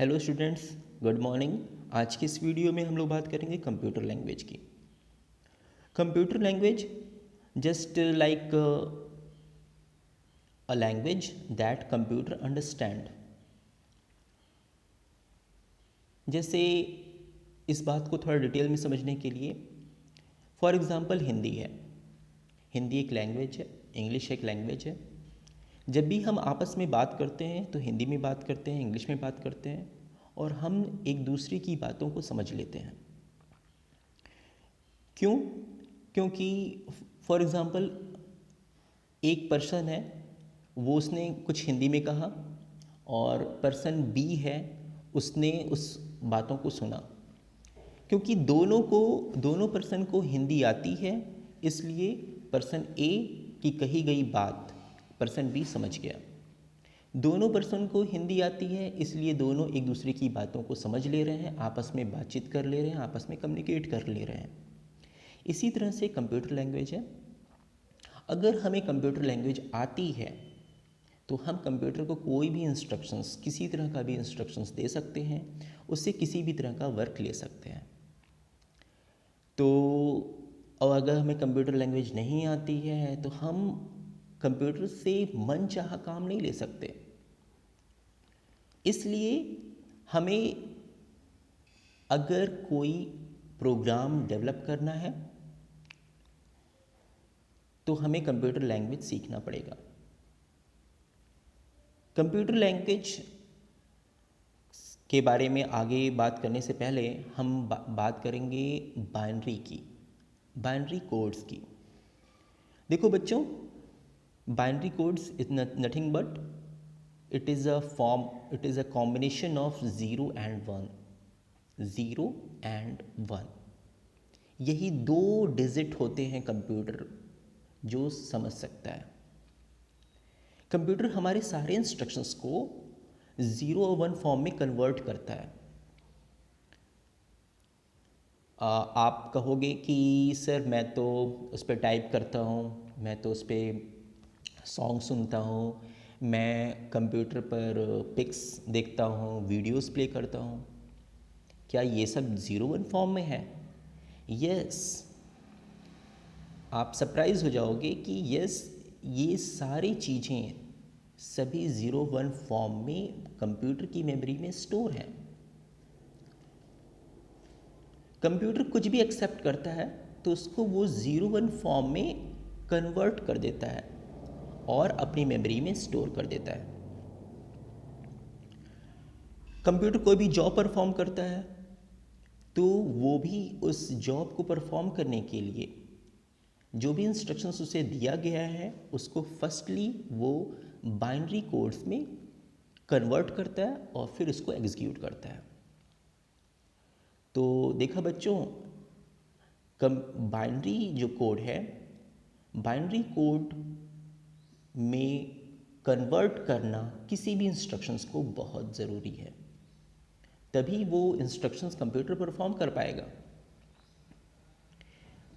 Hello students, good morning. आज की इस वीडियो में हम लोग बात करेंगे कंप्यूटर लैंग्वेज की। Computer language just like a language that computer understand. जैसे इस बात को थोड़ा डिटेल में समझने के लिए फॉर एग्ज़ाम्पल हिंदी है। हिंदी एक लैंग्वेज है, इंग्लिश एक लैंग्वेज है। जब भी हम आपस में बात करते हैं तो हिंदी में बात करते हैं, इंग्लिश में बात करते हैं और हम एक दूसरे की बातों को समझ लेते हैं। क्यों? क्योंकि फॉर एग्ज़ाम्पल एक पर्सन है, वो उसने कुछ हिंदी में कहा और पर्सन बी है, उसने उस बातों को सुना। क्योंकि दोनों पर्सन को हिंदी आती है, इसलिए पर्सन ए की कही गई बात पर्सन बी समझ गया। दोनों पर्सन को हिंदी आती है, इसलिए दोनों एक दूसरे की बातों को समझ ले रहे हैं, आपस में बातचीत कर ले रहे हैं, आपस में कम्युनिकेट कर ले रहे हैं। इसी तरह से कंप्यूटर लैंग्वेज है। अगर हमें कंप्यूटर लैंग्वेज आती है तो हम कंप्यूटर को कोई भी इंस्ट्रक्शंस, किसी तरह का भी इंस्ट्रक्शंस दे सकते हैं, उससे किसी भी तरह का वर्क ले सकते हैं। तो और अगर हमें कंप्यूटर लैंग्वेज नहीं आती है तो हम कंप्यूटर से मनचाहा काम नहीं ले सकते। इसलिए हमें अगर कोई प्रोग्राम डेवलप करना है तो हमें कंप्यूटर लैंग्वेज सीखना पड़ेगा। कंप्यूटर लैंग्वेज के बारे में आगे बात करने से पहले हम बात करेंगे बाइनरी की, बाइनरी कोड्स की। देखो बच्चों, binary codes is nothing but it is a combination of zero and one. Zero and one, यही दो डिजिट होते हैं कंप्यूटर जो समझ सकता है। कंप्यूटर हमारे सारे इंस्ट्रक्शंस को ज़ीरो और वन फॉर्म में कन्वर्ट करता है। आप कहोगे कि सर मैं तो उस पर टाइप करता हूँ, मैं तो उस पर सॉन्ग सुनता हूँ, मैं कंप्यूटर पर पिक्स देखता हूँ, वीडियोस प्ले करता हूँ, क्या ये सब ज़ीरो वन फॉर्म में है? यस। आप सरप्राइज़ हो जाओगे कि यस, ये सारी चीज़ें सभी ज़ीरो वन फॉर्म में कंप्यूटर की मेमोरी में स्टोर हैं। कंप्यूटर कुछ भी एक्सेप्ट करता है तो उसको वो ज़ीरो वन फॉर्म में कन्वर्ट कर देता है और अपनी मेमोरी में स्टोर कर देता है। कंप्यूटर कोई भी जॉब परफॉर्म करता है तो वो भी उस जॉब को परफॉर्म करने के लिए जो भी इंस्ट्रक्शंस उसे दिया गया है उसको फर्स्टली वो बाइनरी कोड्स में कन्वर्ट करता है और फिर उसको एग्जीक्यूट करता है। तो देखा बच्चों, बाइनरी जो कोड है, बाइनरी कोड में कन्वर्ट करना किसी भी इंस्ट्रक्शंस को बहुत ज़रूरी है, तभी वो इंस्ट्रक्शंस कंप्यूटर परफॉर्म कर पाएगा।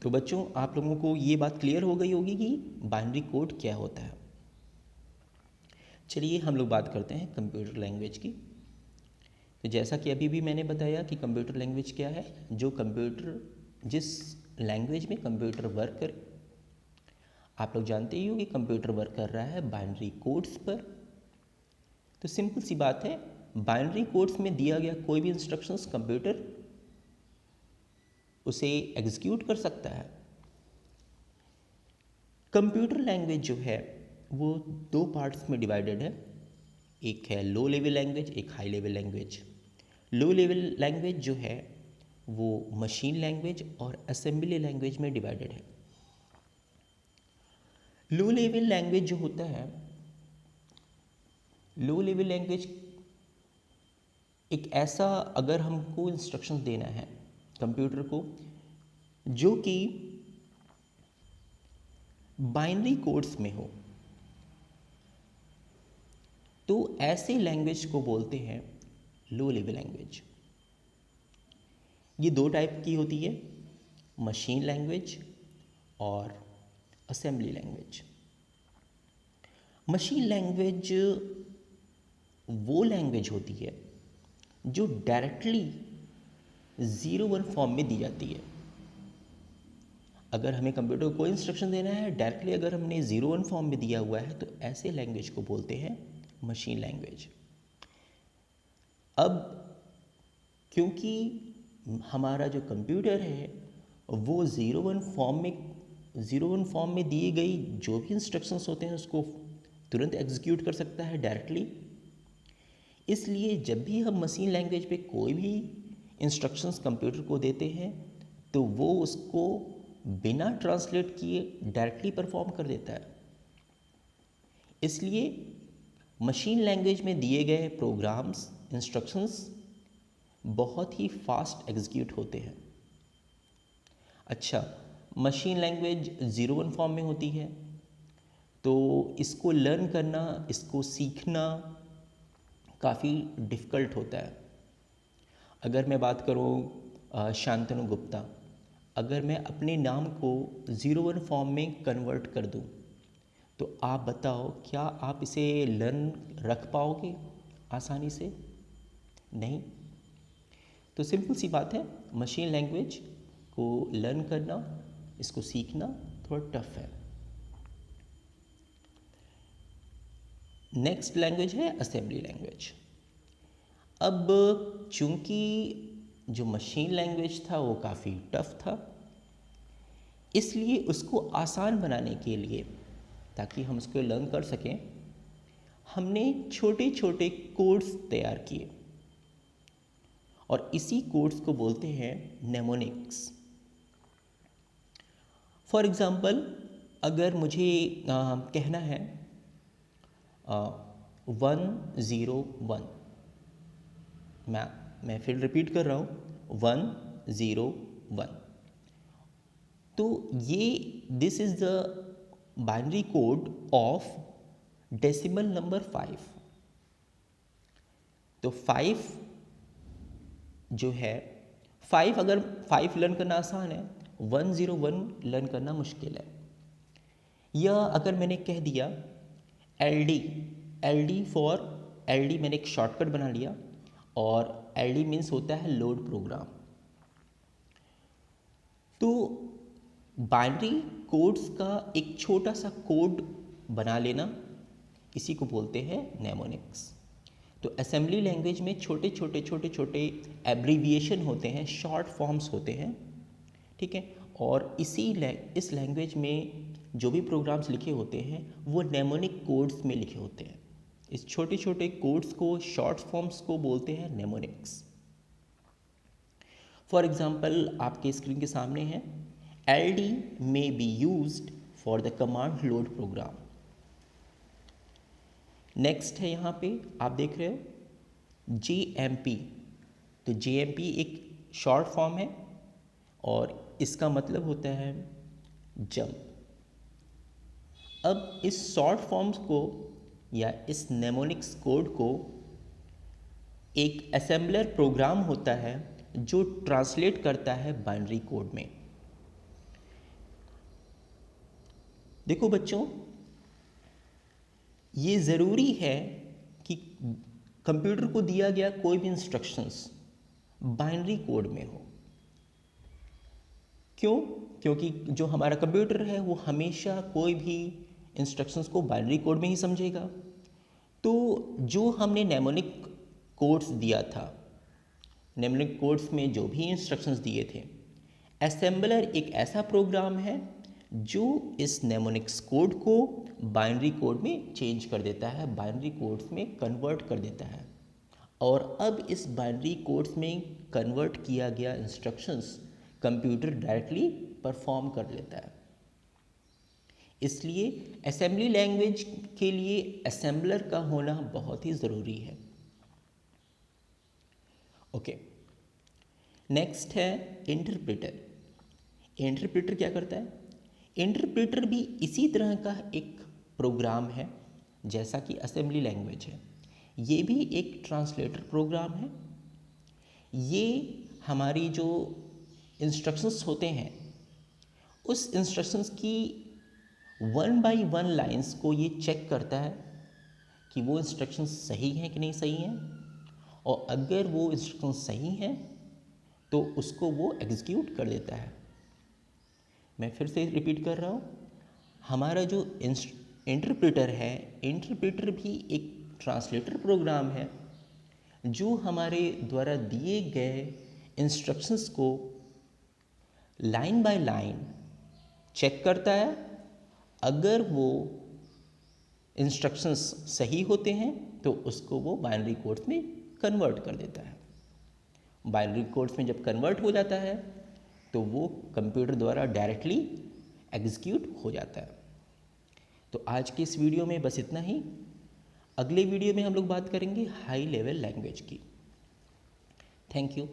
तो बच्चों, आप लोगों को ये बात क्लियर हो गई होगी कि बाइनरी कोड क्या होता है। चलिए हम लोग बात करते हैं कंप्यूटर लैंग्वेज की। तो जैसा कि अभी भी मैंने बताया कि कंप्यूटर लैंग्वेज क्या है, जो कंप्यूटर, जिस लैंग्वेज में कंप्यूटर वर्क करे। आप लोग जानते ही हो कि कंप्यूटर वर्क कर रहा है बाइनरी कोड्स पर। तो सिंपल सी बात है, बाइनरी कोड्स में दिया गया कोई भी इंस्ट्रक्शंस कंप्यूटर उसे एग्जीक्यूट कर सकता है। कंप्यूटर लैंग्वेज जो है वो दो पार्ट्स में डिवाइडेड है। एक है लो लेवल लैंग्वेज, एक high level language. Low level language जो है वो मशीन लैंग्वेज और असेंबली लैंग्वेज में डिवाइडेड है। लो लेवल लैंग्वेज जो होता है, लो लेवल लैंग्वेज एक ऐसा, अगर हमको इंस्ट्रक्शंस देना है कंप्यूटर को जो कि बाइनरी कोड्स में हो, तो ऐसे लैंग्वेज को बोलते हैं लो लेवल लैंग्वेज। ये दो टाइप की होती है, मशीन लैंग्वेज और असेंबली लैंग्वेज। मशीन लैंग्वेज वो लैंग्वेज होती है जो डायरेक्टली 0-1 फॉर्म में दी जाती है। अगर हमें कंप्यूटर को कोई इंस्ट्रक्शन देना है डायरेक्टली, अगर हमने 0-1 फॉर्म में दिया हुआ है, तो ऐसे लैंग्वेज को बोलते हैं मशीन लैंग्वेज। अब क्योंकि हमारा जो कंप्यूटर है वो 0-1 फॉर्म में दिए गई जो भी इंस्ट्रक्शंस होते हैं उसको तुरंत एग्जीक्यूट कर सकता है डायरेक्टली, इसलिए जब भी हम मशीन लैंग्वेज पे कोई भी इंस्ट्रक्शंस कंप्यूटर को देते हैं तो वो उसको बिना ट्रांसलेट किए डायरेक्टली परफॉर्म कर देता है। इसलिए मशीन लैंग्वेज में दिए गए प्रोग्राम्स, इंस्ट्रक्शंस बहुत ही फास्ट एग्जीक्यूट होते हैं। अच्छा, मशीन लैंग्वेज 0-1 फॉर्म में होती है, तो इसको लर्न करना, इसको सीखना काफ़ी डिफ़िकल्ट होता है। अगर मैं बात करूँ शांतनु गुप्ता, अगर मैं अपने नाम को 0-1 फॉर्म में कन्वर्ट कर दूँ तो आप बताओ क्या आप इसे लर्न रख पाओगे आसानी से? नहीं। तो सिंपल सी बात है, मशीन लैंग्वेज को लर्न करना, इसको सीखना थोड़ा टफ है। नेक्स्ट लैंग्वेज है असेंबली लैंग्वेज। अब चूंकि जो मशीन लैंग्वेज था वो काफ़ी टफ था, इसलिए उसको आसान बनाने के लिए, ताकि हम उसको लर्न कर सकें, हमने छोटे छोटे कोड्स तैयार किए और इसी कोड्स को बोलते हैं नेमोनिक्स। फॉर एग्ज़ाम्पल, अगर मुझे कहना है 101, मैं फिर रिपीट कर रहा हूँ 101, तो ये this is the binary code of decimal number 5। तो 5 जो है 5, अगर 5 लर्न करना आसान है, 101 लर्न करना मुश्किल है। या अगर मैंने कह दिया एल डी मैंने एक शॉर्टकट बना लिया, और एल डी मीन्स होता है लोड प्रोग्राम। तो बाइनरी कोड्स का एक छोटा सा कोड बना लेना, इसी को बोलते हैं नेमोनिक्स। तो असेंबली लैंग्वेज में छोटे छोटे एब्रीविएशन होते हैं, शॉर्ट फॉर्म्स होते हैं, ठीक है। और इस लैंग्वेज में जो भी प्रोग्राम्स लिखे होते हैं वो नेमोनिक कोड्स में लिखे होते हैं। इस छोटे छोटे कोड्स को, शॉर्ट फॉर्म्स को बोलते हैं नेमोनिक्स। फॉर एग्जाम्पल, आपके स्क्रीन के सामने है L D may be used for the command load program. Next है, यहाँ पे आप देख रहे हो JMP। तो JMP एक शॉर्ट फॉर्म है और इसका मतलब होता है जंप। अब इस शॉर्ट फॉर्म्स को या इस नेमोनिक्स कोड को एक असेंबलर प्रोग्राम होता है जो ट्रांसलेट करता है बाइनरी कोड में। देखो बच्चों, ये ज़रूरी है कि कंप्यूटर को दिया गया कोई भी इंस्ट्रक्शंस बाइनरी कोड में हो। क्यों? क्योंकि जो हमारा कंप्यूटर है वो हमेशा कोई भी इंस्ट्रक्शंस को बाइनरी कोड में ही समझेगा। तो जो हमने नेमोनिक कोड्स दिया था, नेमोनिक कोड्स में जो भी इंस्ट्रक्शंस दिए थे, असेंबलर एक ऐसा प्रोग्राम है जो इस नेमोनिक्स कोड को बाइनरी कोड में चेंज कर देता है, बाइनरी कोड्स में कन्वर्ट कर देता है। और अब इस बाइनरी कोड्स में कन्वर्ट किया गया इंस्ट्रक्शंस कंप्यूटर डायरेक्टली परफॉर्म कर लेता है। इसलिए असेंबली लैंग्वेज के लिए असेंबलर का होना बहुत ही ज़रूरी है। ओके, नेक्स्ट है इंटरप्रेटर। इंटरप्रेटर क्या करता है? इंटरप्रेटर भी इसी तरह का एक प्रोग्राम है जैसा कि असेंबली लैंग्वेज है। ये भी एक ट्रांसलेटर प्रोग्राम है। ये हमारी जो इंस्ट्रक्शंस होते हैं उस इंस्ट्रक्शंस की 1 बाय 1 लाइंस को ये चेक करता है कि वो इंस्ट्रक्शंस सही हैं कि नहीं सही हैं, और अगर वो इंस्ट्रक्शन सही हैं तो उसको वो एग्जीक्यूट कर देता है। मैं फिर से रिपीट कर रहा हूँ, हमारा जो इंटरप्रेटर है, इंटरप्रेटर भी एक ट्रांसलेटर प्रोग्राम है जो हमारे द्वारा दिए गए इंस्ट्रक्शंस को लाइन बाय लाइन चेक करता है। अगर वो इंस्ट्रक्शंस सही होते हैं तो उसको वो बाइनरी कोड्स में कन्वर्ट कर देता है। बाइनरी कोड्स में जब कन्वर्ट हो जाता है तो वो कंप्यूटर द्वारा डायरेक्टली एग्जीक्यूट हो जाता है। तो आज की इस वीडियो में बस इतना ही। अगले वीडियो में हम लोग बात करेंगे हाई लेवल लैंग्वेज की। Thank you.